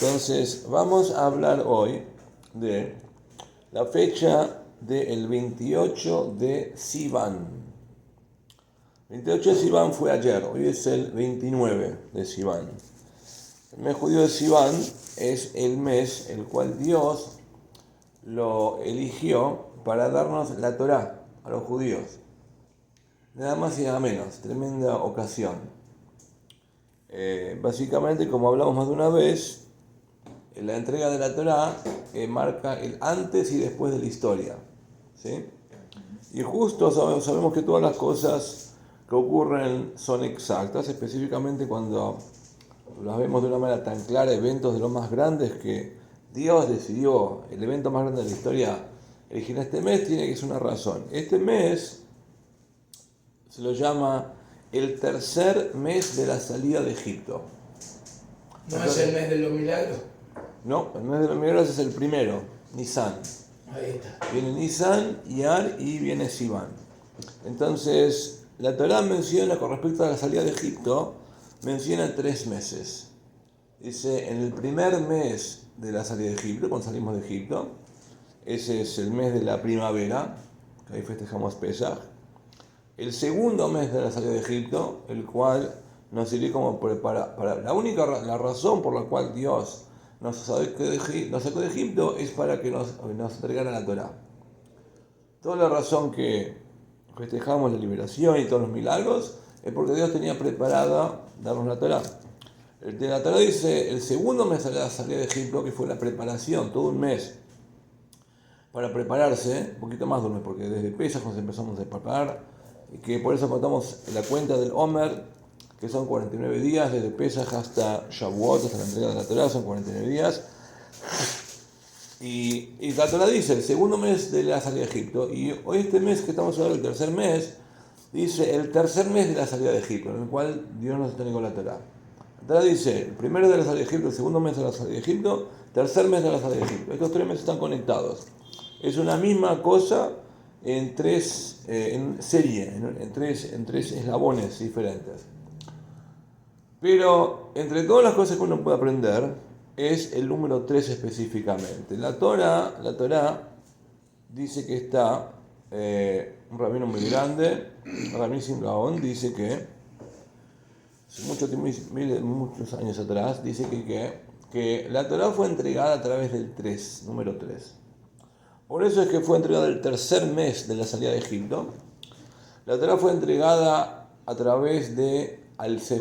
Entonces, vamos a hablar hoy de la fecha del 28 de Sivan. 28 de Sivan fue ayer, hoy es el 29 de Sivan. El mes judío de Sivan es el mes el cual Dios lo eligió para darnos la Torá a los judíos. Nada más y nada menos, tremenda ocasión. Básicamente, como hablamos más de una vez, la entrega de la Torá marca el antes y después de la historia, ¿sí? Y justo sabemos que todas las cosas que ocurren son exactas, específicamente cuando las vemos de una manera tan clara, eventos de los más grandes que Dios decidió, el evento más grande de la historia, elegir este mes, tiene que ser una razón. Este mes se lo llama el tercer mes de la salida de Egipto. ¿No es el mes de los milagros? No, el mes de los milagros es el primero, Nisan. Ahí está. Viene Nisan, Iyar y viene Sivan. Entonces, la Torá menciona con respecto a la salida de Egipto, menciona 3 meses. Dice, en el primer mes de la salida de Egipto, cuando salimos de Egipto, ese es el mes de la primavera, que ahí festejamos Pesaj. El segundo mes de la salida de Egipto, el cual nos sirve como para la razón por la cual Dios nos sacó de Egipto es para que nos entregara la Torá. Toda la razón que festejamos la liberación y todos los milagros es porque Dios tenía preparada darnos la Torá. La Torá dice el segundo mes de la salida de Egipto, que fue la preparación, todo un mes para prepararse, un poquito más de un mes, porque desde Pesaj nos empezamos a preparar, y que por eso contamos la cuenta del Omer, que son 49 días, desde Pesaj hasta Shavuot, hasta la entrega de la Torá, son 49 días. Y la Torá dice, el segundo mes de la salida de Egipto, y hoy este mes que estamos hablando, el tercer mes, dice el tercer mes de la salida de Egipto, en el cual Dios nos entregó la Torá. La Torá dice, el primero de la salida de Egipto, el segundo mes de la salida de Egipto, tercer mes de la salida de Egipto. Estos 3 meses están conectados. Es una misma cosa en serie, en tres eslabones diferentes. Pero entre todas las cosas que uno puede aprender es el número 3 específicamente. La Torá dice que está, un rabino muy grande, Rabbi Gaón, dice que muchos años atrás, dice que la Torá fue entregada a través del 3, número 3. Por eso es que fue entregada el tercer mes de la salida de Egipto. La Torá fue entregada a través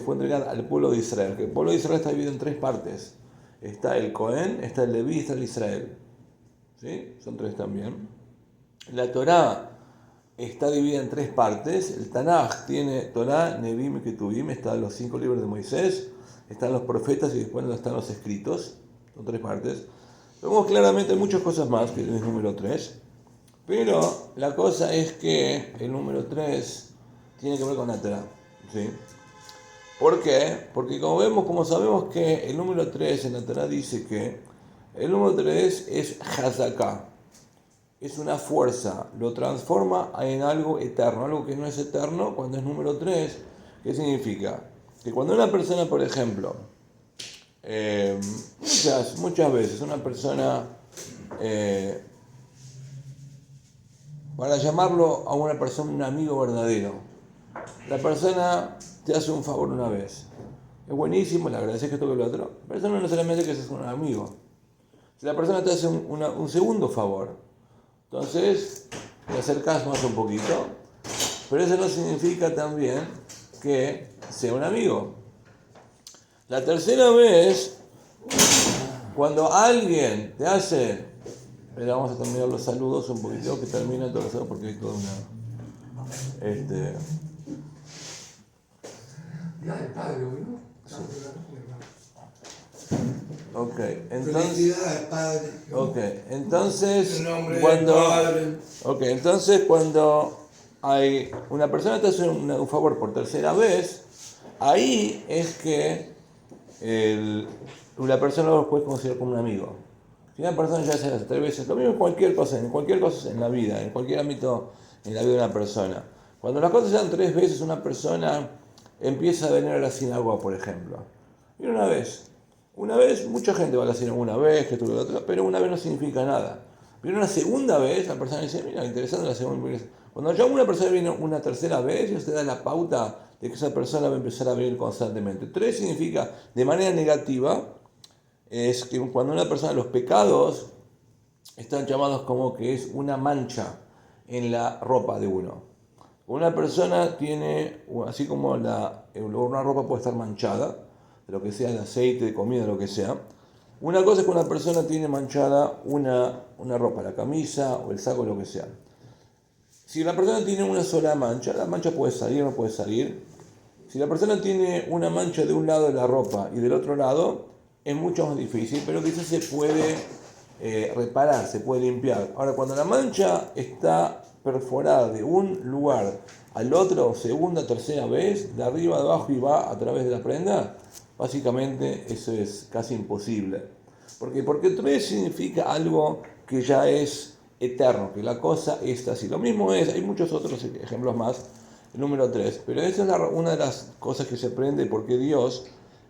fue entregada al pueblo de Israel, que el pueblo de Israel está dividido en 3 partes. Está el Cohen, está el Leví y está el Israel. ¿Sí? Son 3 también. La Torá está dividida en 3 partes. El Tanaj tiene Torá, Nevim y Ketuvim, están los 5 libros de Moisés, están los profetas y después están los escritos. Son 3 partes. Vemos claramente muchas cosas más que el número 3. Pero la cosa es que el número 3 tiene que ver con la Torá. ¿Sí? ¿Por qué? Porque como sabemos que el número 3 en la Torá dice que el número 3 es Hazaká, es una fuerza, lo transforma en algo eterno, algo que no es eterno cuando es número 3. ¿Qué significa? Que cuando una persona, por ejemplo, muchas veces una persona, para llamarlo a una persona un amigo verdadero, la persona te hace un favor una vez, es buenísimo, le agradeces que toque el otro, pero eso no necesariamente que seas un amigo. Si la persona te hace un segundo favor, entonces te acercas más un poquito, pero eso no significa también que sea un amigo. La tercera vez, cuando alguien te hace, pero vamos a terminar los saludos un poquito, que termina todos los saludos porque hay toda una... Día del Padre, ¿no? Sí. Ok, entonces cuando hay una persona te hace un favor por tercera vez, ahí es que la persona lo puede considerar como un amigo. Si una persona ya se hace 3 veces, lo mismo en cualquier cosa en la vida, en cualquier ámbito en la vida de una persona. Cuando las cosas se dan 3 veces, una persona empieza a venir a la sinagoga, por ejemplo. Y una vez, Una vez, mucha gente va a la sinagoga una vez, que esto, que lo otro, pero una vez no significa nada. Pero una segunda vez, la persona dice, mira, interesante la segunda vez. Cuando ya una persona viene una tercera vez, ya usted da la pauta de que esa persona va a empezar a venir constantemente. Tres significa, de manera negativa, es que cuando una persona, los pecados, están llamados como que es una mancha en la ropa de uno. Una persona tiene, así como una ropa puede estar manchada, de lo que sea, de aceite, de comida, de lo que sea. Una cosa es que una persona tiene manchada una ropa, la camisa o el saco, lo que sea. Si la persona tiene una sola mancha, la mancha puede salir o no puede salir. Si la persona tiene una mancha de un lado de la ropa y del otro lado, es mucho más difícil, pero quizás se puede reparar, se puede limpiar. Ahora, cuando la mancha está perforada de un lugar al otro, segunda, tercera vez, de arriba, de abajo y va a través de la prenda, básicamente eso es casi imposible. ¿Por qué? Porque tres significa algo que ya es eterno, que la cosa es así. Lo mismo es, hay muchos otros ejemplos más, el número 3, pero esa es una de las cosas que se aprende porque Dios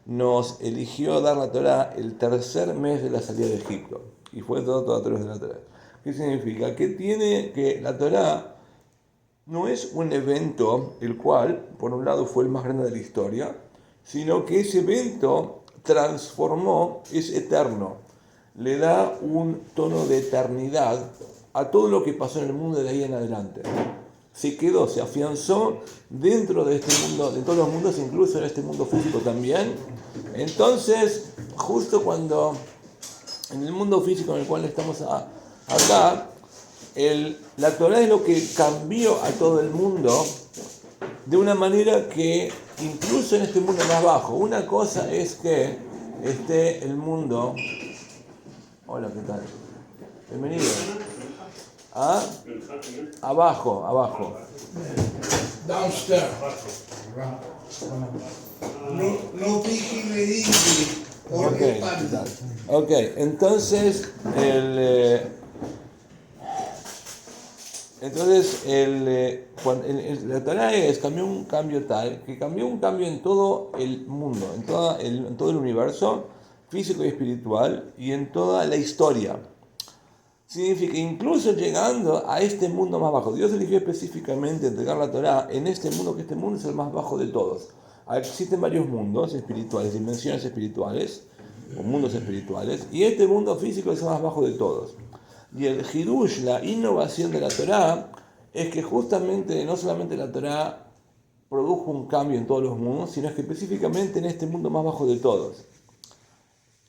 nos eligió dar la Torá el tercer mes de la salida de Egipto. Y fue todo a través de la Torá. ¿Qué significa? Que la Torá no es un evento el cual, por un lado, fue el más grande de la historia, sino que ese evento transformó, es eterno, le da un tono de eternidad a todo lo que pasó en el mundo de ahí en adelante. Se quedó, se afianzó dentro de este mundo, de todos los mundos, incluso en este mundo físico también. Entonces, justo cuando en el mundo físico en el cual estamos acá, la Torá es lo que cambió a todo el mundo de una manera que incluso en este mundo más bajo. Una cosa es que esté el mundo... Hola, ¿qué tal? Bienvenido. ¿Ah? Abajo. Downstairs. No piqui me dice. Ok, entonces la Torá cambió un cambio tal, que cambió un cambio en todo el mundo, en todo el universo físico y espiritual y en toda la historia. Significa, incluso llegando a este mundo más bajo, Dios eligió específicamente entregar la Torá en este mundo, que este mundo es el más bajo de todos. Existen varios mundos espirituales, dimensiones espirituales, o mundos espirituales, y este mundo físico es el más bajo de todos. Y el Hidush, la innovación de la Torá, es que justamente no solamente la Torá produjo un cambio en todos los mundos, sino que específicamente en este mundo más bajo de todos.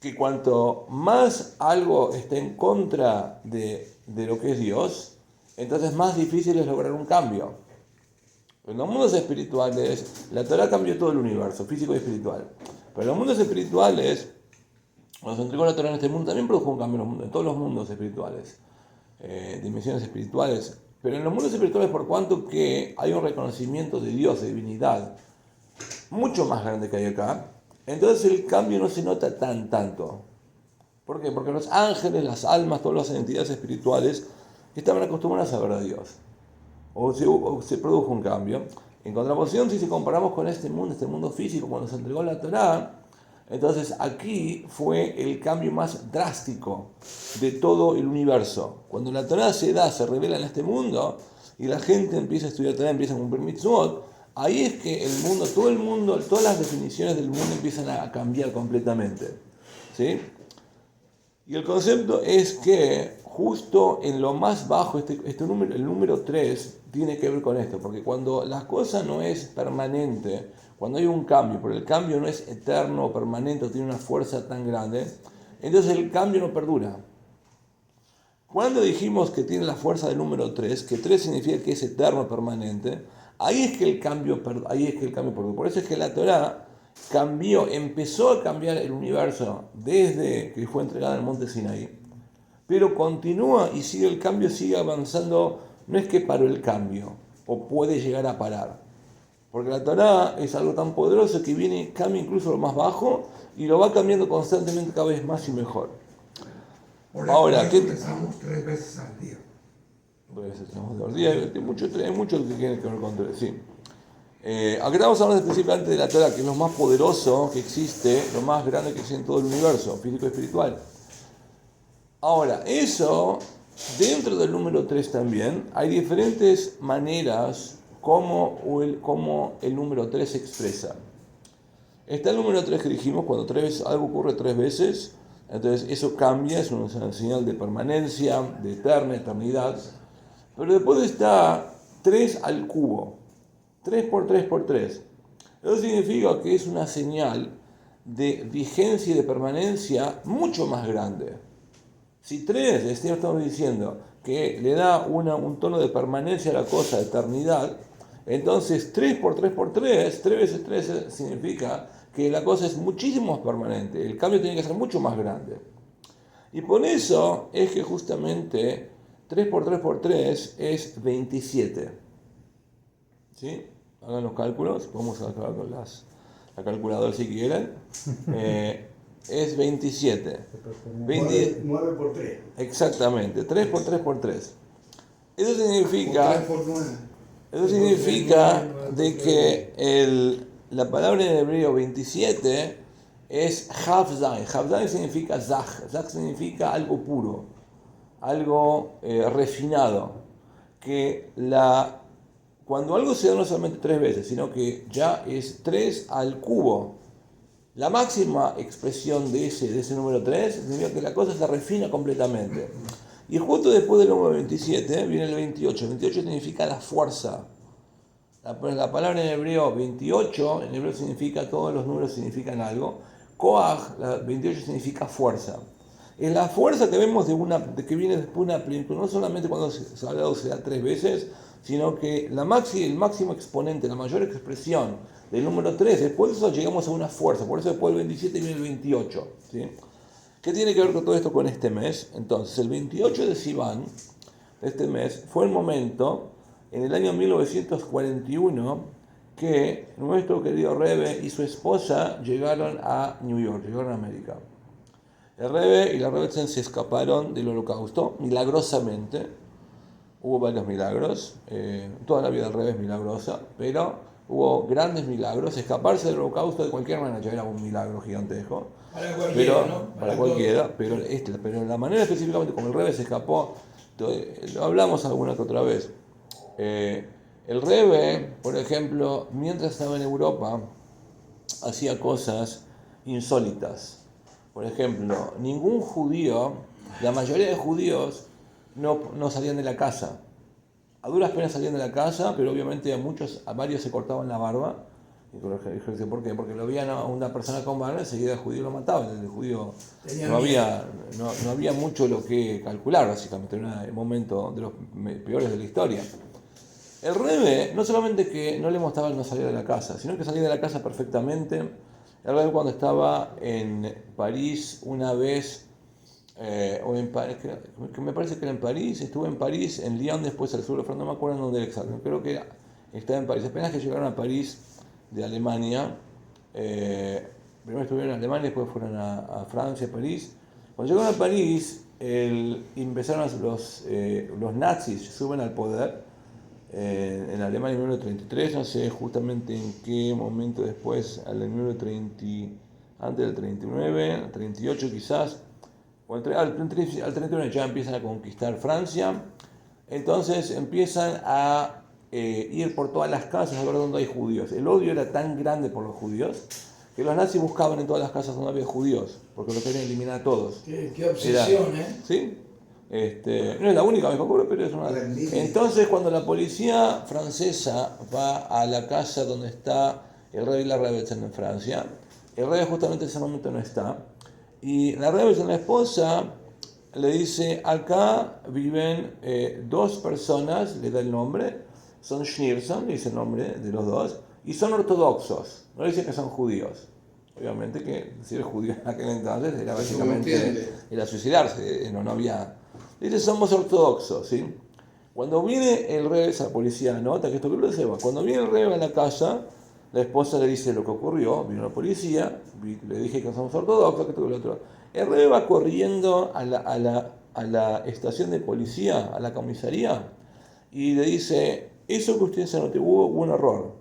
Que cuanto más algo está en contra de lo que es Dios, entonces más difícil es lograr un cambio. En los mundos espirituales, la Torá cambió todo el universo, físico y espiritual. Pero en los mundos espirituales, cuando se entregó la Torá en este mundo, también produjo un cambio en todos los mundos espirituales, dimensiones espirituales. Pero en los mundos espirituales, por cuanto que hay un reconocimiento de Dios, de divinidad, mucho más grande que hay acá, entonces el cambio no se nota tanto. ¿Por qué? Porque los ángeles, las almas, todas las entidades espirituales estaban acostumbradas a ver a Dios. O se produjo un cambio. En contraposición, si comparamos con este mundo físico, cuando se entregó la Torá, entonces aquí fue el cambio más drástico de todo el universo. Cuando la Torá se revela en este mundo y la gente empieza a estudiar Torá, empieza a cumplir mitzvot, ahí es que todo el mundo, todas las definiciones del mundo empiezan a cambiar completamente. ¿Sí? Y el concepto es que justo en lo más bajo, el número 3 tiene que ver con esto, porque cuando la cosa no es permanente, cuando hay un cambio, pero el cambio no es eterno o permanente o tiene una fuerza tan grande, entonces el cambio no perdura. Cuando dijimos que tiene la fuerza del número 3, que 3 significa que es eterno o permanente, ahí es que el cambio perdura. Por eso es que la Torá empezó a cambiar el universo desde que fue entregada en el monte Sinaí, pero continúa y el cambio sigue avanzando. No es que paró el cambio o puede llegar a parar, porque la Torá es algo tan poderoso que cambia incluso lo más bajo y lo va cambiando constantemente cada vez más y mejor. Ahora, ¿qué empezamos 3 veces al día? 3 veces al día, hay mucho que tiene que ver con 3, sí. Aunque estamos hablando específicamente de la Torah, que es lo más poderoso que existe, lo más grande que existe en todo el universo, físico y espiritual. Ahora, eso, dentro del número 3 también, hay diferentes maneras como el número 3 se expresa. Está el número 3 que dijimos, cuando algo ocurre 3 veces, entonces eso cambia, es una señal de permanencia, de eternidad. Pero después está 3 al cubo, 3 por 3 por 3. Eso significa que es una señal de vigencia y de permanencia mucho más grande. Si 3, estamos diciendo que le da un tono de permanencia a la cosa, de eternidad, entonces 3 por 3 por 3, 3 veces 3 significa que la cosa es muchísimo más permanente, el cambio tiene que ser mucho más grande. Y por eso es que justamente 3 por 3 por 3 es 27. ¿Sí? Hagan los cálculos, podemos acabar con la calculadora si quieren. Es 27. 9 por 3. Exactamente, 3 por 3 por 3. Eso significa, 3 por 9. eso significa de que la palabra en hebreo 27 es Havzain. Havzain significa Zach. Zach significa algo puro, algo refinado. Que cuando algo se da no solamente 3 veces, sino que ya es 3 al cubo. La máxima expresión de ese número 3 significa que la cosa se refina completamente. Y justo después del número 27 viene el 28. El 28 significa la fuerza. La palabra en hebreo 28, en hebreo significa, todos los números significan algo. Koach, 28 significa fuerza. Es la fuerza que vemos de que viene después de una plenitud, no solamente cuando se da 3 veces, sino que el máximo exponente, la mayor expresión del número 3, después de eso llegamos a una fuerza, por eso después del 27 viene el 28. ¿Sí? ¿Qué tiene que ver con todo esto con este mes? Entonces, el 28 de Sivan, de este mes, fue el momento, en el año 1941, que nuestro querido Rebbe y su esposa llegaron a New York, llegaron a América. El Rebbe y la Rebbetzin se escaparon del Holocausto, milagrosamente. Hubo varios milagros, toda la vida del Rebbe es milagrosa, pero hubo grandes milagros. Escaparse del Holocausto de cualquier manera ya era un milagro gigantesco. Para cualquiera, ¿no? Para cualquiera, pero la manera específicamente como el Rebbe se escapó, lo hablamos alguna que otra vez. El Rebbe, por ejemplo, mientras estaba en Europa, hacía cosas insólitas. Por ejemplo, ningún judío, la mayoría de judíos no salían de la casa. A duras penas salían de la casa, pero obviamente a varios se cortaban la barba. ¿Por qué? Porque lo veían a una persona con barba, enseguida el judío lo mataba. El judío no había mucho lo que calcular, básicamente. Era un momento de los peores de la historia. El Rebbe, no solamente que no le mostraba no salir de la casa, sino que salía de la casa perfectamente. El Rebbe, cuando estaba en París una vez, que me parece que era en París, estuvo en París, en Lyon, después al sur de Francia, no me acuerdo dónde era exacto, creo que estaba en París. Apenas que llegaron a París de Alemania, primero estuvieron en Alemania, después fueron a Francia, París. Cuando llegaron a París, empezaron los nazis, suben al poder en Alemania en 1933, no sé justamente en qué momento después, al 1930, antes del 39, 38 quizás, al 39 ya empiezan a conquistar Francia. Entonces empiezan a ir por todas las casas a ver dónde hay judíos. El odio era tan grande por los judíos que los nazis buscaban en todas las casas donde había judíos, porque los querían eliminar a todos. Qué obsesión, ¿Sí? No es la única vez que ocurre, pero es una. Entonces, cuando la policía francesa va a la casa donde está el rey y la Rebbetzin en Francia, el rey justamente en ese momento no está, y la Rebbetzin, la esposa, le dice: acá viven 2 personas, le da el nombre, son Schneerson, le dice el nombre de los 2, y son ortodoxos, no le dice que son judíos. Obviamente que si eres judío en aquel entonces era básicamente era suicidarse, no había. Dice: somos ortodoxos, ¿sí? Cuando viene el rey, esa policía nota que esto que lo lleva. Cuando viene el rey a la casa, la esposa le dice lo que ocurrió, vino la policía, le dije que somos ortodoxos, que esto que lo otro. El rey va corriendo a la estación de policía, a la comisaría, y le dice: eso que usted se notó, hubo un error.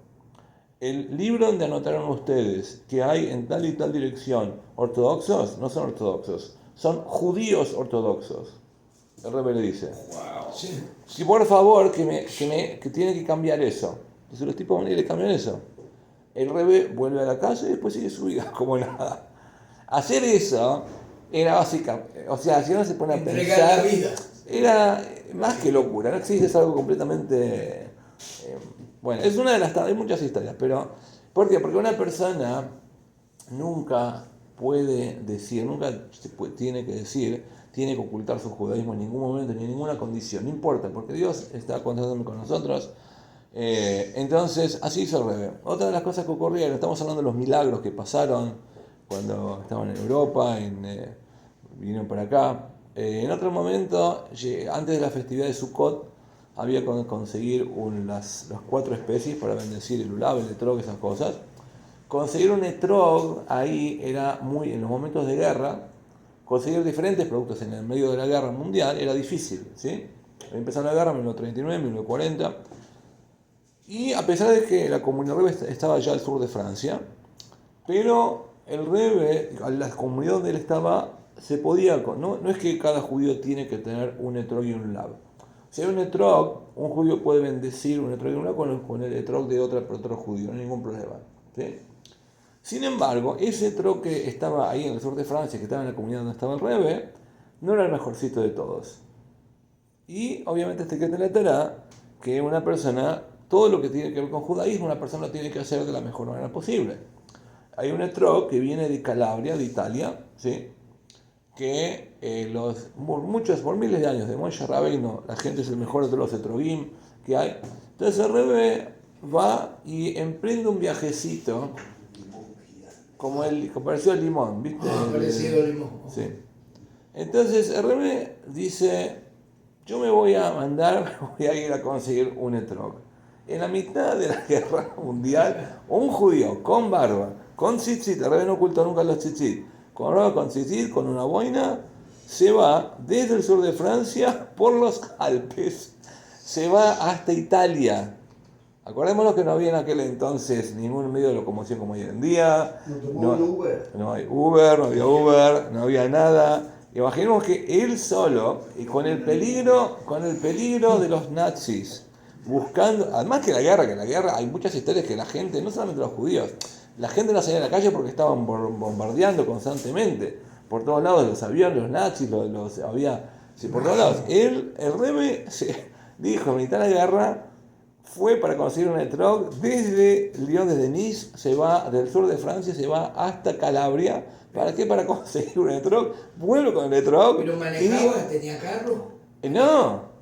el libro donde anotaron ustedes que hay en tal y tal dirección ortodoxos, no son ortodoxos, son judíos ortodoxos. El Rebbe le dice, Sí. si por favor que tiene que cambiar eso. Entonces los tipos van y le cambian eso. El Rebbe vuelve a la casa y después sigue su vida como nada. Hacer eso era básica, o sea, si uno se pone a Entregar pensar, la vida. era más que locura, no existe, es algo completamente... bueno, es una de las... hay muchas historias, pero... ¿por qué? Porque una persona nunca puede decir, tiene que decir, tiene que ocultar su judaísmo en ningún momento, ni en ninguna condición, no importa, porque Dios está contando con nosotros. Entonces, así hizo el Rebbe. Otra de las cosas que ocurrieron, estamos hablando de los milagros que pasaron cuando estaban en Europa, vinieron para acá. En otro momento, antes de la festividad de Sukkot, había que conseguir las 4 especies para bendecir el ulab, el etrog, esas cosas. Conseguir un etrog ahí era muy, en los momentos de guerra, conseguir diferentes productos en el medio de la guerra mundial era difícil, ¿sí? Empezó la guerra en 1939, 1940, y a pesar de que la comunidad Rebbe estaba ya al sur de Francia, pero el Rebbe, la comunidad donde él estaba, se podía, no es que cada judío tiene que tener un etrog y un lab. Si hay un etrog, un judío puede bendecir un etrog y un lab con el etrog de otro judío, no hay ningún problema, ¿sí? Sin embargo, ese etrog que estaba ahí en el sur de Francia, que estaba en la comunidad donde estaba el Rebbe, no era el mejorcito de todos. Y obviamente este que te la Torá, que una persona, todo lo que tiene que ver con judaísmo, una persona lo tiene que hacer de la mejor manera posible. Hay un etrog que viene de Calabria, de Italia, ¿sí? Que por miles de años de Moshe Rabbeinu, la gente es el mejor de los etrogim que hay. Entonces el Rebbe va y emprende un viajecito como parecido al limón, ¿viste? Parecido al limón. Sí. Entonces el Rebbe dice, yo me voy a ir a conseguir un etrog. En la mitad de la guerra mundial, un judío con barba, con tzitzit, el Rebbe no ocultó nunca los tzitzit, con barba, con tzitzit, con una boina, se va desde el sur de Francia por los Alpes, se va hasta Italia. Acordémonos que no había en aquel entonces ningún medio de locomoción como hoy en día. No hay Uber. No hay Uber, no había Uber, no había nada. Imaginemos que él solo, y con el peligro de los nazis, buscando, además que la guerra, hay muchas historias que la gente, no solamente los judíos, la gente no salía a la calle porque estaban bombardeando constantemente. Por todos lados los aviones, los nazis, había, sí, por todos lados. El Rebbe dijo, en mitad de la guerra, fue para conseguir un etrog desde Lyon, desde Nice, se va del sur de Francia, se va hasta Calabria. ¿Para qué? Para conseguir un etrog. Vuelve con el etrog. ¿Pero manejaba? ¿Tenía carro? No.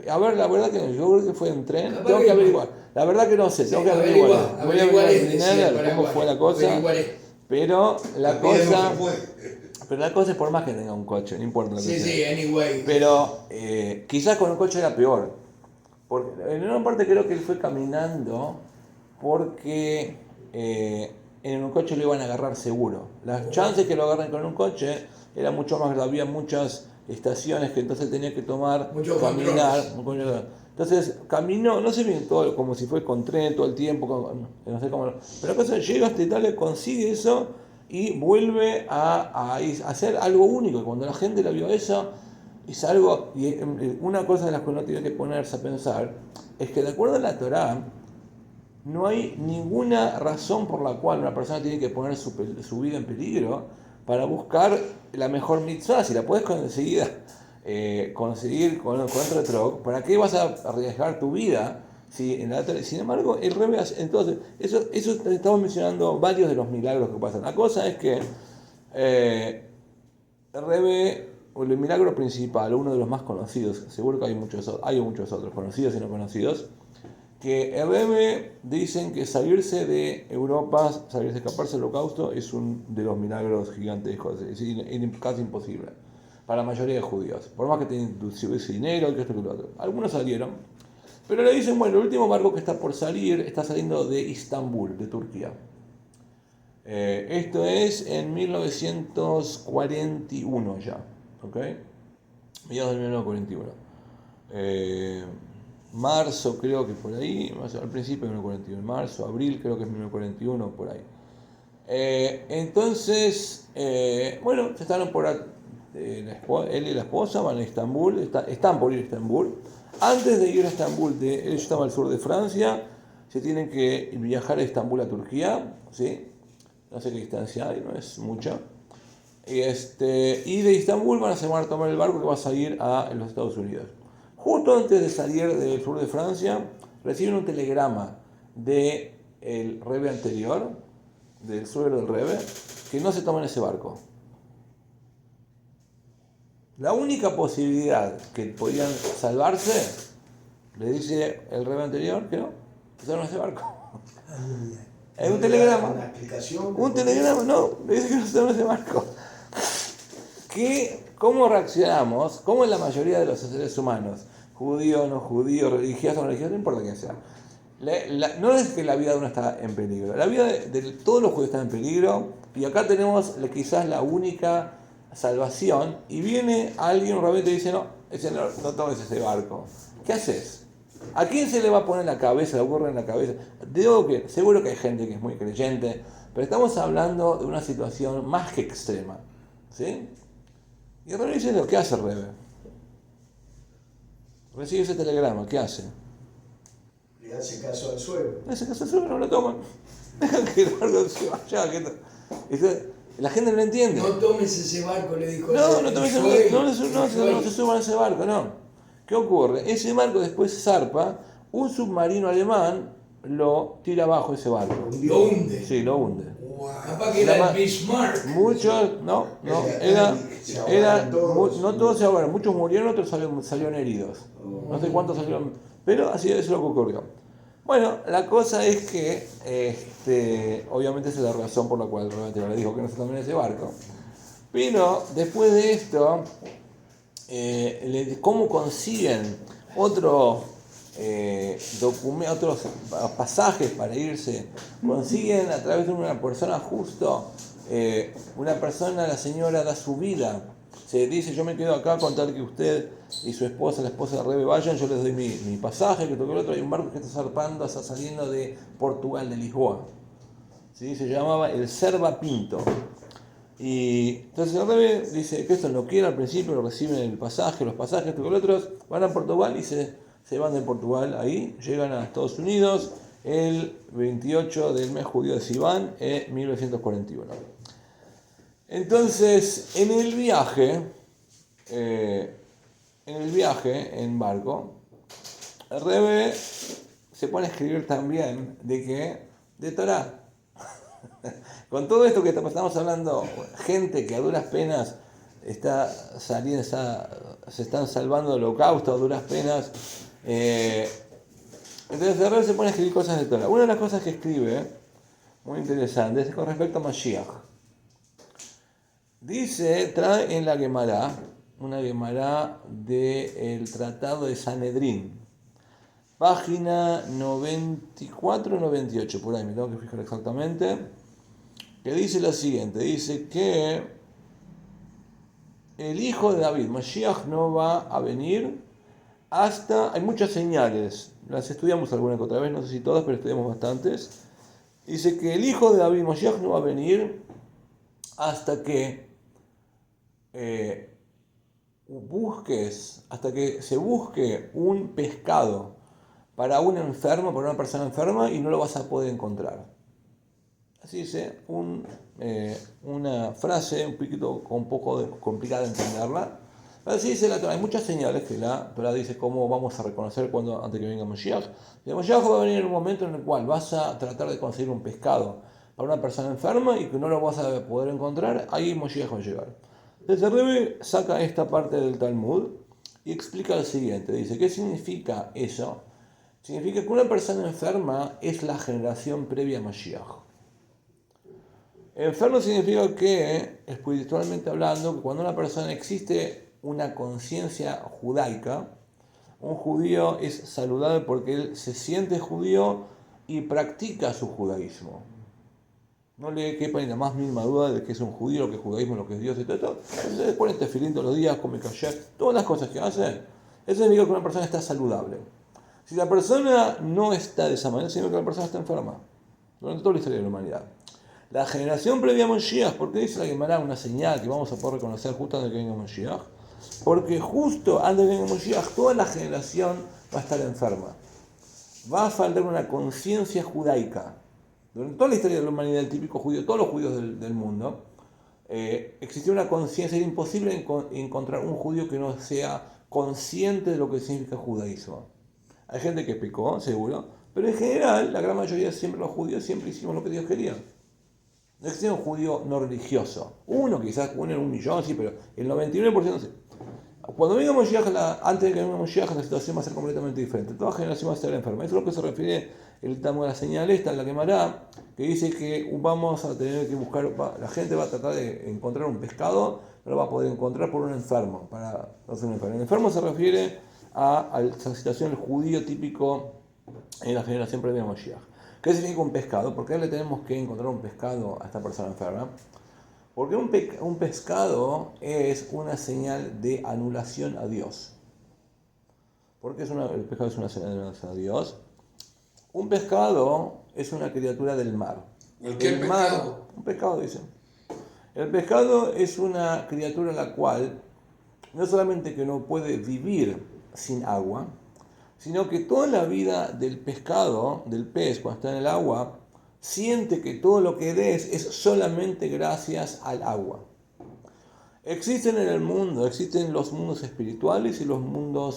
A ver, la verdad que no, yo creo que fue en tren. Tengo que averiguar. La verdad que no sé, tengo que averiguar. Voy a averiguar cómo fue la cosa. Pero la cosa es por más que tenga un coche, no importa lo que sea. Sí, anyway. Pero quizás con un coche era peor. Porque, en una parte creo que él fue caminando porque en un coche lo iban a agarrar seguro. Las chances que lo agarren con un coche eran mucho más grandes. Había muchas estaciones que entonces tenía que tomar, caminar. Entonces caminó, no sé bien todo, como si fue con tren todo el tiempo, no sé cómo. Pero la cosa llega hasta Italia, consigue eso y vuelve a hacer algo único. Y cuando la gente le vio eso, es algo, y una cosa de las que uno tiene que ponerse a pensar es que de acuerdo a la Torá no hay ninguna razón por la cual una persona tiene que poner su vida en peligro para buscar la mejor mitzvah. Si la puedes conseguir con otro etrog, ¿para qué vas a arriesgar tu vida? Sin embargo, el Rebbe, entonces, eso estamos mencionando varios de los milagros que pasan. La cosa es que el Rebbe, el milagro principal, uno de los más conocidos, seguro que hay muchos otros, conocidos y no conocidos, que el Rebbe dicen que salirse de Europa, escaparse del Holocausto, es uno de los milagros gigantescos, es casi imposible para la mayoría de judíos, por más que tienen dinero, que esto y lo otro. Algunos salieron, pero le dicen, bueno, el último barco que está por salir está saliendo de Istambul, de Turquía. Esto es en 1941 ya, ¿ok? Mediados de 1941. marzo, creo que por ahí, al principio de 1941, marzo, abril, creo que es 1941, por ahí. Entonces, bueno, se están él y la esposa van a Estambul, están por ir a Estambul. Antes de ir a Estambul, ellos estaban al sur de Francia, se tienen que viajar a Estambul a Turquía, ¿sí? No sé qué distancia hay, no es mucha. Y de Estambul van a tomar el barco que va a salir a los Estados Unidos. Justo antes de salir del sur de Francia, reciben un telegrama del Rebbe anterior, del suegro del Rebbe, que no se tomen ese barco. La única posibilidad que podían salvarse, le dice el Rebbe anterior, que no se tomen ese barco. Es un telegrama. ¿Una explicación? Un telegrama, no, le dice que no se tomen ese barco. ¿Cómo reaccionamos? ¿Cómo es la mayoría de los seres humanos? Judío, no judío, religioso, no religioso, no importa quién sea. No es que la vida de uno está en peligro, la vida de todos los judíos está en peligro, y acá tenemos quizás la única salvación, y viene alguien, un rabí, y te dice, no tomes ese barco. ¿Qué haces? ¿A quién se le va a poner en la cabeza, le ocurre en la cabeza? Digo que seguro que hay gente que es muy creyente, pero estamos hablando de una situación más que extrema, ¿sí? Y el Rebbe dice, ¿qué hace el Rebbe? Recibe ese telegrama, ¿qué hace? Le hace caso al suegro. Le hace caso al suegro, no lo toman. Dejan que el barco se vaya. La gente no lo entiende. No tomes ese barco, le dijo. No se suban a ese barco, no. ¿Qué ocurre? Ese barco después zarpa, un submarino alemán lo tira abajo ese barco. Lo hunde. Sí, lo hunde. Capaz que era el Bismarck. Muchos, no todos se ahogaron, muchos murieron, otros salieron heridos. No sé cuántos salieron, pero así es lo que ocurrió. Bueno, la cosa es que, obviamente esa es la razón por la cual el Rebbe le dijo que no se tomen ese barco. Pero después de esto, ¿cómo consiguen otros pasajes para irse? Consiguen a través de una persona justo, una persona, la señora da su vida, se dice, yo me quedo acá con tal que usted y su esposa, la esposa de Rebbe, vayan, yo les doy mi pasaje, que toque el otro. Hay un barco que está zarpando, está saliendo de Portugal, de Lisboa, ¿sí? Se llamaba el Serva Pinto. Y entonces el Rebbe dice que esto no quiere al principio, lo reciben el pasaje, los pasajes, esto con el otro, van a Portugal y se van de Portugal ahí, llegan a Estados Unidos el 28 del mes judío de Sivan, en 1941. Entonces, en el viaje en barco, el Rebbe se pone a escribir también de Torá. Con todo esto que estamos hablando, gente que a duras penas se están salvando del holocausto a duras penas. Entonces el Rebbe se pone a escribir cosas de Torah. Una de las cosas que escribe, muy interesante, es con respecto a Mashiach. Trae en la Gemara, una Gemara del Tratado de Sanedrín, página 94-98, por ahí me tengo que fijar exactamente, que dice lo siguiente, dice que el hijo de David, Mashiach, no va a venir hay muchas señales, las estudiamos alguna que otra vez, no sé si todas, pero estudiamos bastantes. Dice que el hijo de David, Mashiach, no va a venir hasta que se busque un pescado para un enfermo, para una persona enferma, y no lo vas a poder encontrar. Así dice, una frase un poco complicada de entenderla. Así dice la Torah. Hay muchas señales que la Torah dice cómo vamos a reconocer antes que venga Mashiach. Mashiach va a venir en un momento en el cual vas a tratar de conseguir un pescado para una persona enferma y que no lo vas a poder encontrar, ahí Mashiach va a llegar. Entonces el Rebbe saca esta parte del Talmud y explica lo siguiente. Dice, ¿qué significa eso? Significa que una persona enferma es la generación previa a Mashiach. Enfermo significa que, espiritualmente hablando, que cuando una persona existe una conciencia judaica, un judío es saludable porque él se siente judío y practica su judaísmo. No le quepa ni la más mínima duda de que es un judío, lo que es judaísmo, lo que es Dios y todo. Entonces pone tefilín todos los días, come kasher, todas las cosas que hace. Eso significa que una persona está saludable. Si la persona no está de esa manera, sino que la persona está enferma. Durante toda la historia de la humanidad. La generación previa a Moshiach, ¿por qué dice la Gemara una señal que vamos a poder reconocer justo antes de que venga Moshiach? Porque justo antes de que venga Moshiach, toda la generación va a estar enferma. Va a faltar una conciencia judaica. Durante toda la historia de la humanidad, el típico judío, todos los judíos del mundo, existía una conciencia. Era imposible encontrar un judío que no sea consciente de lo que significa judaísmo. Hay gente que pecó, seguro, pero en general, la gran mayoría, siempre los judíos, siempre hicimos lo que Dios quería. No existía un judío no religioso. Uno, quizás uno en 1.000.000, sí, pero el 99% sí. Cuando venga Moshiach, antes de que venga Moshiach, la situación va a ser completamente diferente. Toda generación va a estar enferma. Eso es lo que se refiere el Talmud a la señal esta, en la Gemara, que dice que vamos a tener que buscar, la gente va a tratar de encontrar un pescado, no lo va a poder encontrar por un enfermo. No ser un enfermo. El enfermo se refiere a la situación del judío típico en la generación previa a Moshiach. ¿Qué significa un pescado? ¿Por qué le tenemos que encontrar un pescado a esta persona enferma? Porque un pescado es una señal de anulación a Dios. ¿Por qué el pescado es una señal de anulación a Dios? Un pescado es una criatura del mar. Cualquier pescado. Un pescado, dicen. El pescado es una criatura la cual no solamente que no puede vivir sin agua, sino que toda la vida del pescado, del pez, cuando está en el agua, siente que todo lo que es solamente gracias al agua. Existen en el mundo, existen los mundos espirituales y el mundo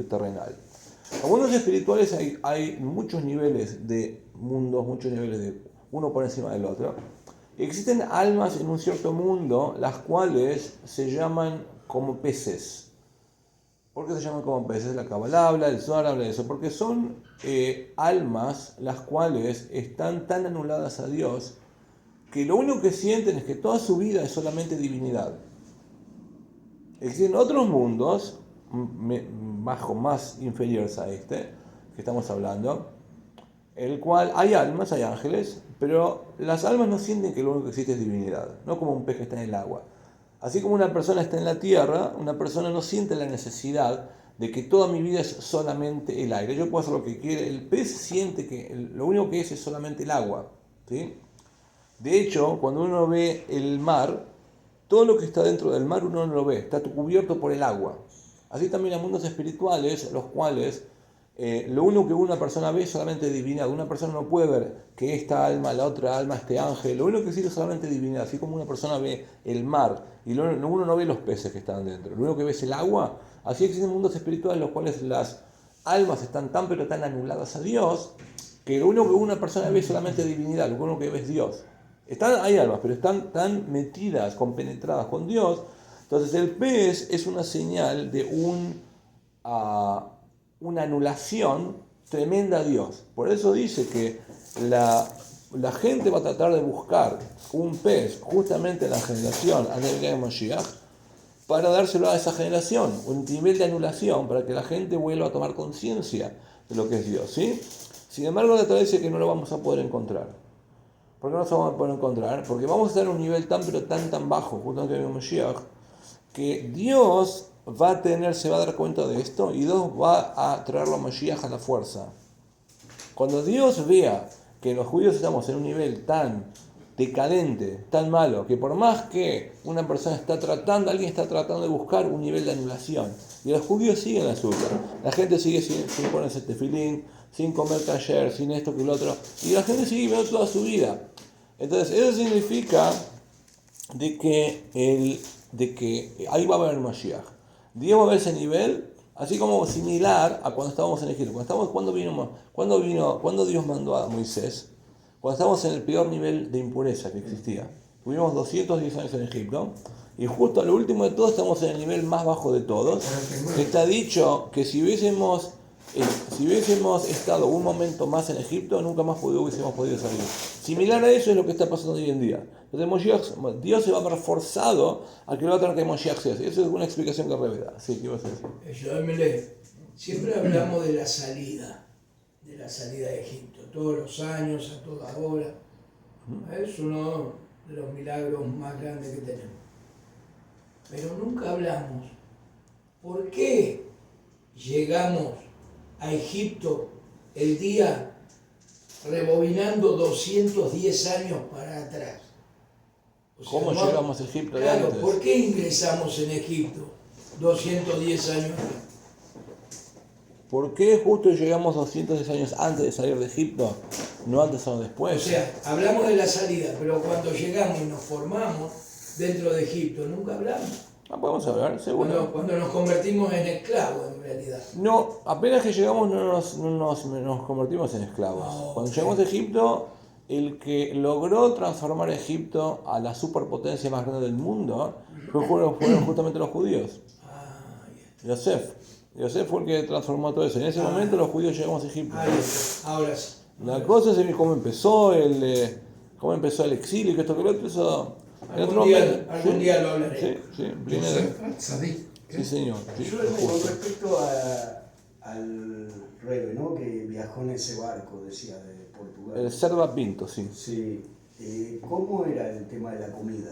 terrenal. En los mundos espirituales hay muchos niveles de mundos, muchos niveles de uno por encima del otro. Existen almas en un cierto mundo, las cuales se llaman como peces. ¿Por qué se llaman como peces? La Kabbalah habla, el Zohar habla de eso. Porque son almas las cuales están tan anuladas a Dios que lo único que sienten es que toda su vida es solamente divinidad. Existen otros mundos más inferiores a este que estamos hablando, en el cual hay almas, hay ángeles, pero las almas no sienten que lo único que existe es divinidad, no como un pez que está en el agua. Así como una persona está en la tierra, una persona no siente la necesidad de que toda mi vida es solamente el aire. Yo puedo hacer lo que quiera. El pez siente que lo único que es solamente el agua, ¿sí? De hecho, cuando uno ve el mar, todo lo que está dentro del mar uno no lo ve, está cubierto por el agua. Así también hay mundos espirituales, los cuales lo único que una persona ve es solamente divinidad. Una persona no puede ver que esta alma, la otra alma, este ángel, lo único que existe es solamente divinidad. Así como una persona ve el mar y uno no ve los peces que están dentro, lo único que ve es el agua. Así existen mundos espirituales en los cuales las almas están tan pero tan anuladas a Dios que lo único que una persona ve es solamente divinidad, lo único que ve es Dios. Hay almas, pero están tan metidas, compenetradas con Dios. Entonces el pez es una señal de una anulación tremenda a Dios. Por eso dice que la gente va a tratar de buscar un pez justamente en la generación antes de Moshiach para dárselo a esa generación, un nivel de anulación para que la gente vuelva a tomar conciencia de lo que es Dios, ¿sí? Sin embargo, la Torá dice que no lo vamos a poder encontrar. ¿Por qué no lo vamos a poder encontrar? Porque vamos a estar en un nivel tan pero tan bajo, justo antes de Moshiach, que Dios se va a dar cuenta de esto y Dios va a traerlo a Moshiach a la fuerza. Cuando Dios vea que los judíos estamos en un nivel tan decadente, tan malo, que por más que una persona alguien está tratando de buscar un nivel de anulación, y los judíos siguen la suya, la gente sigue sin ponerse tefilín, sin comer kasher, sin esto que lo otro, y la gente sigue viviendo toda su vida. Entonces eso significa de que ahí va a haber Mashiach. Dios va a ver ese nivel, así como similar a cuando estábamos en Egipto. Cuando Dios mandó a Moisés, cuando estábamos en el peor nivel de impureza que existía. Tuvimos 210 años en Egipto, y justo a lo último de todo estamos en el nivel más bajo de todos. Está dicho que si hubiésemos estado un momento más en Egipto, nunca más hubiésemos podido salir. Similar a eso es lo que está pasando hoy en día. Entonces Dios se va a ver forzado a que lo va a tener que Moshiach sea así. Eso es una explicación que revela. Sí, ¿qué ibas a decir? Siempre hablamos de la salida de Egipto, todos los años, a toda hora. Es uno de los milagros más grandes que tenemos. Pero nunca hablamos por qué llegamos a Egipto el día rebobinando 210 años para atrás. O sea, ¿Cómo llegamos a Egipto de claro, antes? ¿por qué ingresamos en Egipto 210 años atrás? ¿Por qué justo llegamos 210 años antes de salir de Egipto? No antes o O después. sea, hablamos de la salida, pero cuando llegamos y nos formamos dentro de Egipto, nunca hablamos. Podemos hablar, seguro. Cuando nos convertimos en esclavos, en realidad. No, apenas que llegamos no nos convertimos en esclavos. Oh, Cuando ok. llegamos a Egipto, el que logró transformar a Egipto a la superpotencia más grande del mundo fueron justamente los judíos. Ah, ya está. Yosef fue el que transformó todo eso. En ese momento los judíos llegamos a Egipto. Ahí está. Ahora sí. La cosa es cómo empezó el exilio y que esto que lo otro, eso en otro momento. Algún día lo hablaré. Sí, viene de... Yosef Atzadik. Sí, señor. Sí, Yo con justo. respecto al Rebe, ¿no? Que viajó en ese barco, decía, de Portugal. El Serva Pinto, sí. Sí. ¿Cómo era el tema de la comida?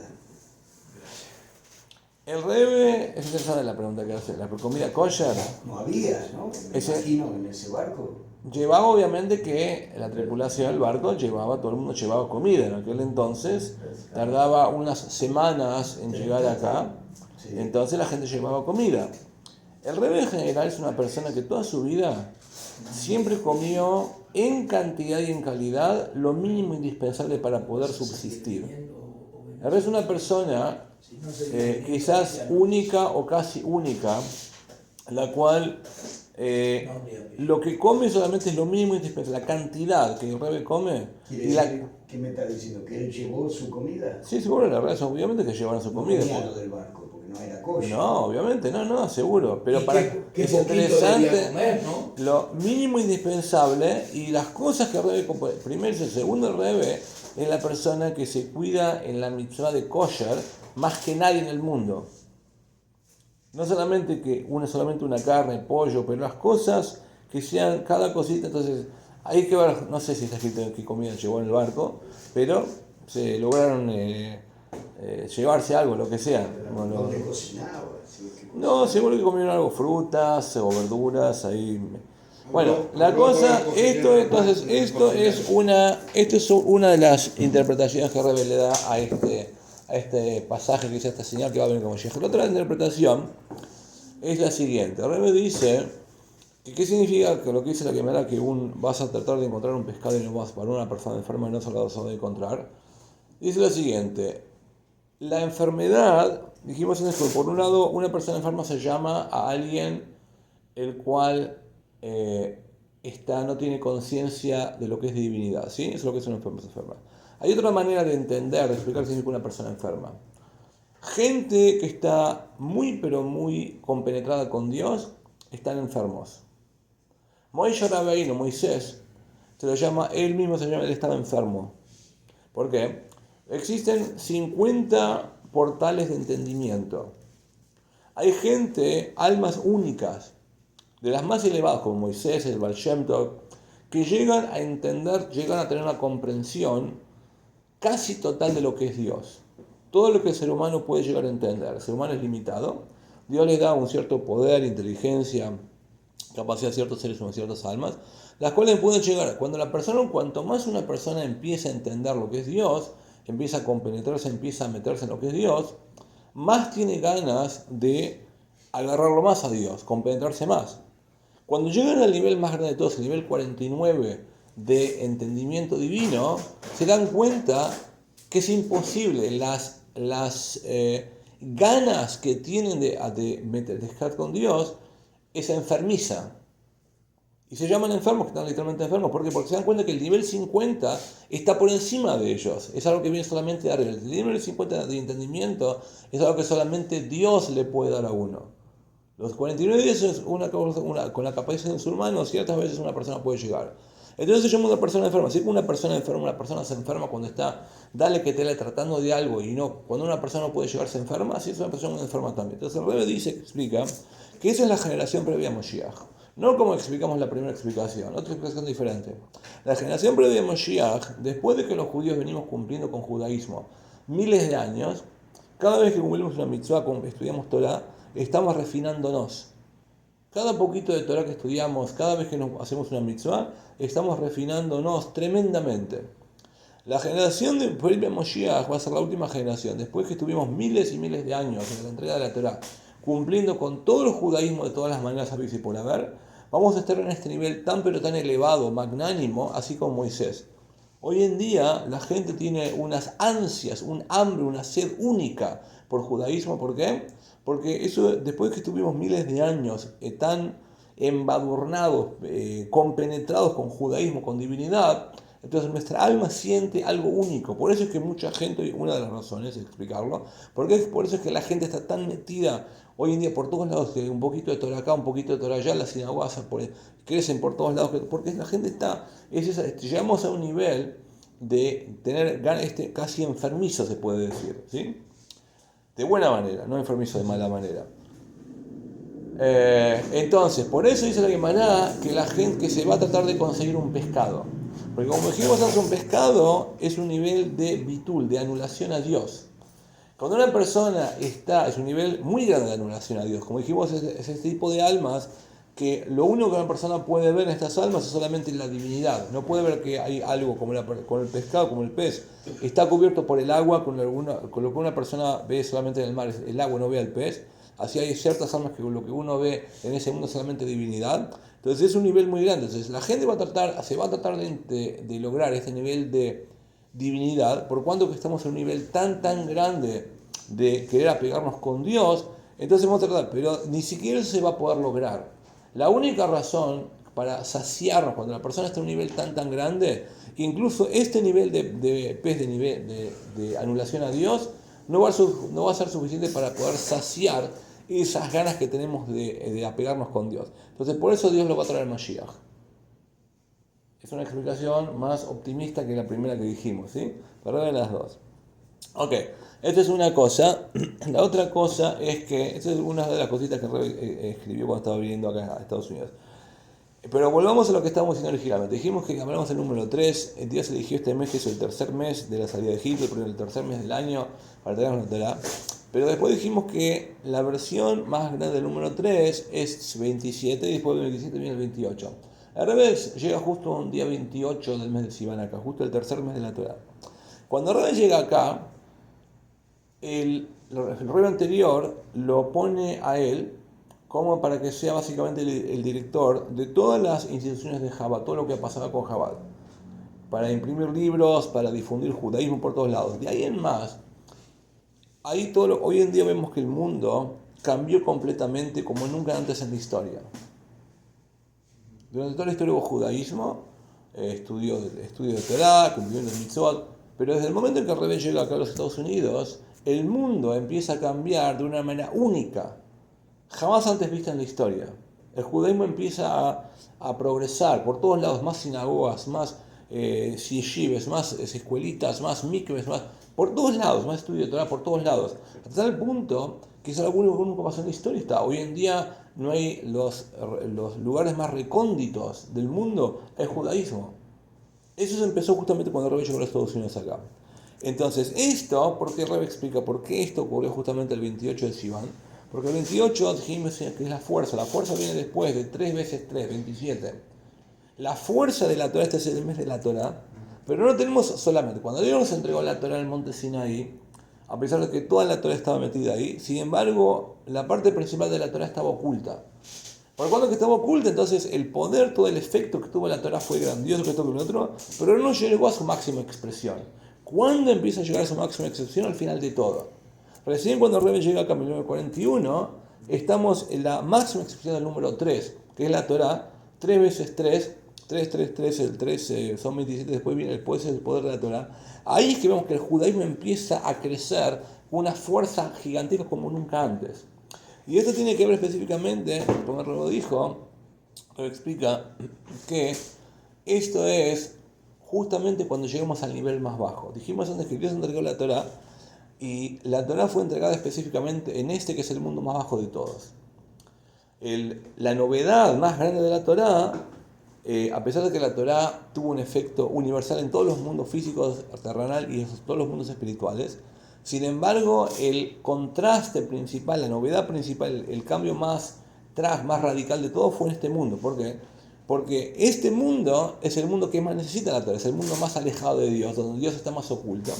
El Rebe, es interesante la pregunta que hace. La comida kosher No había, ¿no? Me imagino en ese barco. llevaba obviamente que la tripulación del barco todo el mundo llevaba comida. En aquel entonces tardaba unas semanas en llegar acá. Sí. Entonces la gente llevaba comida. El Rebe en general es una persona que toda su vida siempre comió en cantidad y en calidad lo mínimo indispensable para poder subsistir. El Rebe es una persona quizás única o casi única, la cual lo que come solamente es lo mínimo indispensable, la cantidad que el Rebe come. ¿Quiere Y decir, qué me está diciendo? ¿Que él llevó su comida? Sí, seguro, la verdad es obviamente que llevaron su No comida. comía lo del barco, porque no era kosher. No, obviamente, no, seguro. Pero Y para qué es poquito interesante debía comer, ¿no? lo mínimo indispensable y las cosas que el Rebe, primero y segundo, el Rebe es la persona que se cuida en la mitzvah de kosher más que nadie en el mundo. No solamente que solamente una carne, pollo, pero las cosas que sean cada cosita. Entonces hay que ver, no sé si está escrito qué comida llevó en el barco, pero se lograron llevarse algo, lo que sea. ¿Dónde cocinaba? Sí, No, seguro que comieron algo, frutas o verduras ahí. Bueno, la cosa, esto es una de las interpretaciones que Rebe le da a este pasaje que dice esta señal que va a venir como Mashiach. La otra interpretación es la siguiente. Rebe dice que qué significa que lo que dice la Gemara que vas a tratar de encontrar un pescado y no vas para una persona enferma y no se lo vas a encontrar. Dice lo siguiente. La enfermedad, dijimos en esto, por un lado, una persona enferma se llama a alguien el cual no tiene conciencia de lo que es divinidad, ¿sí? Eso es lo que es una persona enferma. Hay otra manera de entender, de explicar qué significa una persona enferma. Gente que está muy, pero muy compenetrada con Dios, están enfermos. Moisés, él estaba enfermo. ¿Por qué? Existen 50 portales de entendimiento. Hay almas únicas, de las más elevadas, como Moisés, el Baal Shem Tov, que llegan a entender, llegan a tener una comprensión casi total de lo que es Dios. Todo lo que el ser humano puede llegar a entender. El ser humano es limitado. Dios les da un cierto poder, inteligencia, capacidad a ciertos seres humanos, ciertas almas, las cuales pueden llegar. Cuanto más una persona empieza a entender lo que es Dios, empieza a compenetrarse, empieza a meterse en lo que es Dios, más tiene ganas de agarrarlo más a Dios, compenetrarse más. Cuando llegan al nivel más grande de todos, el nivel 49 de entendimiento divino, se dan cuenta que es imposible. Las ganas que tienen de estar con Dios es enfermiza. Y se llaman enfermos, que están literalmente enfermos. ¿Por qué? Porque se dan cuenta que el nivel 50 está por encima de ellos. Es algo que viene solamente de arriba. El nivel 50 de entendimiento es algo que solamente Dios le puede dar a uno. Los 49 días es con la capacidad de ser humano, ciertas veces una persona puede llegar. Entonces se llama una persona enferma. Si una persona enferma, una persona se enferma cuando está, dale que te le tratando de algo y no, cuando una persona no puede llegarse enferma, así es una persona enferma también. Entonces el Rebbe explica que esa es la generación previa a Moshiach. No como explicamos la primera explicación, otra explicación diferente. La generación previa a Moshiach, después de que los judíos venimos cumpliendo con judaísmo miles de años, cada vez que cumplimos una mitzvah, estudiamos Torah, estamos refinándonos. Cada poquito de Torah que estudiamos, cada vez que nos hacemos una mitzvah, estamos refinándonos tremendamente. La generación de Felipe Moshiach va a ser la última generación, después que estuvimos miles y miles de años en la entrega de la Torah, cumpliendo con todo el judaísmo de todas las maneras habidas y por haber, vamos a estar en este nivel tan pero tan elevado, magnánimo, así como Moisés. Hoy en día la gente tiene unas ansias, un hambre, una sed única por judaísmo. ¿Por qué? Porque eso, después que estuvimos miles de años tan embadurnados, compenetrados con judaísmo, con divinidad, entonces nuestra alma siente algo único. Por eso es que mucha gente, una de las razones es explicarlo, porque por eso es que la gente está tan metida hoy en día por todos lados, que un poquito de Torah acá, un poquito de Torah allá, las sinagogas crecen por todos lados, porque la gente está, llegamos a un nivel de tener casi enfermizo, se puede decir, ¿sí? De buena manera, no enfermizo de mala manera. Entonces, por eso dice la Gemara que la gente que se va a tratar de conseguir un pescado. Porque como dijimos antes, un pescado es un nivel de bitul, de anulación a Dios. Cuando una persona es un nivel muy grande de anulación a Dios. Como dijimos, es ese tipo de almas que lo único que una persona puede ver en estas almas es solamente la divinidad. No puede ver que hay algo como el pescado, como el pez, está cubierto por el agua, con lo que una persona ve solamente en el mar, el agua, no ve al pez. Así hay ciertas almas que lo que uno ve en ese mundo es solamente divinidad. Entonces es un nivel muy grande. Entonces la gente se va a tratar de lograr este nivel de divinidad, por cuanto que estamos en un nivel tan grande de querer apegarnos con Dios. Entonces vamos a tratar, pero ni siquiera eso se va a poder lograr. La única razón para saciarnos cuando la persona está en un nivel tan grande, incluso este nivel de anulación a Dios no va a ser suficiente para poder saciar esas ganas que tenemos de apegarnos con Dios. Entonces por eso Dios lo va a traer Mashiach. Es una explicación más optimista que la primera que dijimos, ¿sí? Pero de las dos. Ok, esta es una cosa. La otra cosa es que, esta es una de las cositas que Rebe escribió cuando estaba viviendo acá a Estados Unidos. Pero volvamos a lo que estábamos diciendo originalmente. Dijimos que hablamos del número 3. Dios eligió este mes, que es el tercer mes de la salida de Egipto, el tercer mes del año, para traernos la Torah. Pero después dijimos que la versión más grande del número 3 es 27, y después del 27 viene el 28. Al revés, llega justo un día 28 del mes de Sivan acá, justo el tercer mes de la Torah. Cuando el revés llega acá, el rey anterior lo pone a él como para que sea básicamente el director de todas las instituciones de Chabad, todo lo que ha pasado con Chabad, para imprimir libros, para difundir judaísmo por todos lados. De ahí en más, hoy en día vemos que el mundo cambió completamente como nunca antes en la historia. Durante toda la historia hubo judaísmo, estudio de Torah, cumplimiento de mitzvot, pero desde el momento en que el rey llega acá a los Estados Unidos, el mundo empieza a cambiar de una manera única, jamás antes vista en la historia. El judaísmo empieza a progresar por todos lados, más sinagogas, más yeshivas, más escuelitas, más mikves, más por todos lados, más estudio de Torah por todos lados, hasta tal punto que es algo único que nunca pasó en la historia. Hoy en día no hay los lugares más recónditos del mundo, hay judaísmo. Eso se empezó justamente cuando Rebe llegó a los Estados Unidos acá. Entonces, ¿por qué Rebe explica por qué esto ocurrió justamente el 28 de Sivan? Porque el 28 dijimos que es la fuerza viene después de 3 veces 3, 27. La fuerza de la Torah, este es el mes de la Torah, pero no tenemos solamente, cuando Dios nos entregó la Torah en el monte Sinaí, a pesar de que toda la Torah estaba metida ahí, sin embargo, la parte principal de la Torah estaba oculta. Por cuanto que estaba oculta, entonces el poder, todo el efecto que tuvo la Torah fue grandioso, que esto que el otro, pero no llegó a su máxima expresión. ¿Cuándo empieza a llegar a su máxima expresión? Al final de todo. Recién cuando Rebe llega acá en 1941, estamos en la máxima expresión del número 3, que es la Torah, 3 veces 3, 3, 3, 3, el 3 son 27, después viene el poder de la Torah. Ahí es que vemos que el judaísmo empieza a crecer con una fuerza gigantesca como nunca antes. Y esto tiene que ver específicamente, como el Rebe dijo, Rebe explica que esto es justamente cuando llegamos al nivel más bajo. Dijimos antes que Dios entregó la Torah, y la Torah fue entregada específicamente en que es el mundo más bajo de todos. La novedad más grande de la Torah, a pesar de que la Torah tuvo un efecto universal en todos los mundos físicos, terrenal y en todos los mundos espirituales, sin embargo, el contraste principal, la novedad principal, el cambio más más radical de todo fue en este mundo. ¿Por qué? Porque este mundo es el mundo que más necesita la Torah, es el mundo más alejado de Dios, donde Dios está más oculto.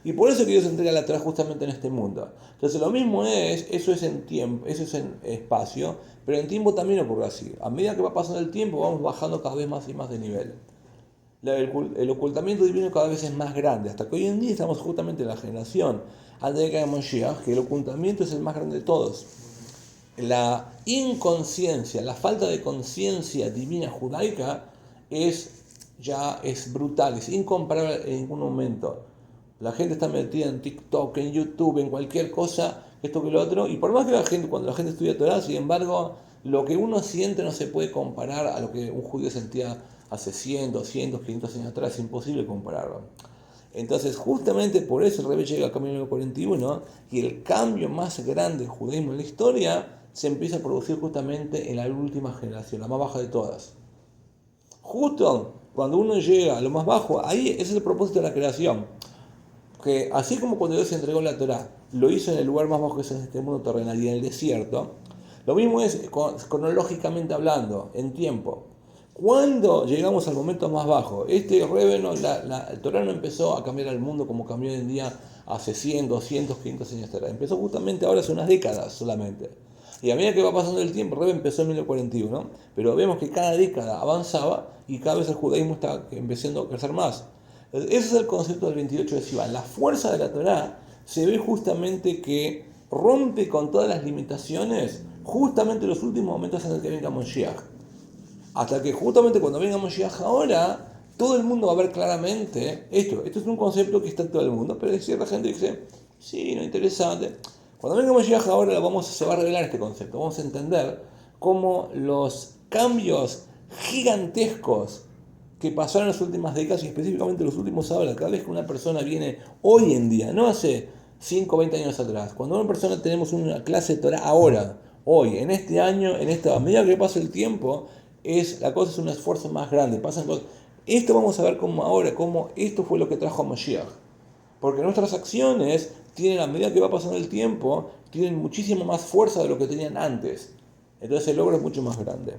Y por eso que Dios entrega la Torah justamente en este mundo. Entonces lo mismo eso es en tiempo, eso es en espacio, pero en tiempo también ocurre así. A medida que va pasando el tiempo vamos bajando cada vez más y más de nivel. El ocultamiento divino cada vez es más grande, hasta que hoy en día estamos justamente en la generación, antes de que haya Moshiach, que el ocultamiento es el más grande de todos. La inconsciencia, la falta de conciencia divina judaica es brutal, es incomparable en ningún momento. La gente está metida en TikTok, en YouTube, en cualquier cosa, esto que lo otro, y por más que cuando la gente estudia Torah, sin embargo, lo que uno siente no se puede comparar a lo que un judío sentía hace 100, 200, 500 años atrás, es imposible compararlo. Entonces, justamente por eso el Rebbe llega al Camino 41 y el cambio más grande del judaísmo en la historia se empieza a producir justamente en la última generación, la más baja de todas. Justo cuando uno llega a lo más bajo, ahí ese es el propósito de la creación. Que así como cuando Dios entregó la Torá, lo hizo en el lugar más bajo que es este mundo terrenal y en el desierto, lo mismo es cronológicamente hablando, en tiempo. Cuando llegamos al momento más bajo, el Torá no empezó a cambiar al mundo como cambió hoy en día hace 100, 200, 500 años atrás. Empezó justamente ahora hace unas décadas solamente. Y a medida que va pasando el tiempo, el Rebbe empezó en 1941, pero vemos que cada década avanzaba y cada vez el judaísmo está empezando a crecer más. Ese es el concepto del 28 de Sivan. La fuerza de la Torá se ve justamente que rompe con todas las limitaciones justamente en los últimos momentos en el que venga Moshiach. Hasta que justamente cuando venga Moshiach ahora, todo el mundo va a ver claramente esto. Esto es un concepto que está en todo el mundo, pero hay cierta gente que dice, sí, no interesante. Cuando venga Moshiach ahora se va a revelar este concepto. Vamos a entender cómo los cambios gigantescos que pasaron en las últimas décadas y específicamente los últimos ahora, cada vez que una persona viene hoy en día, no hace 5 o 20 años atrás, cuando una persona tenemos una clase de Torah ahora, hoy, en este año, a medida que pasa el tiempo, la cosa es un esfuerzo más grande, pasan cosas. Esto vamos a ver cómo esto fue lo que trajo a Mashiach. Porque nuestras acciones tienen, a medida que va pasando el tiempo, tienen muchísimo más fuerza de lo que tenían antes. Entonces el logro es mucho más grande.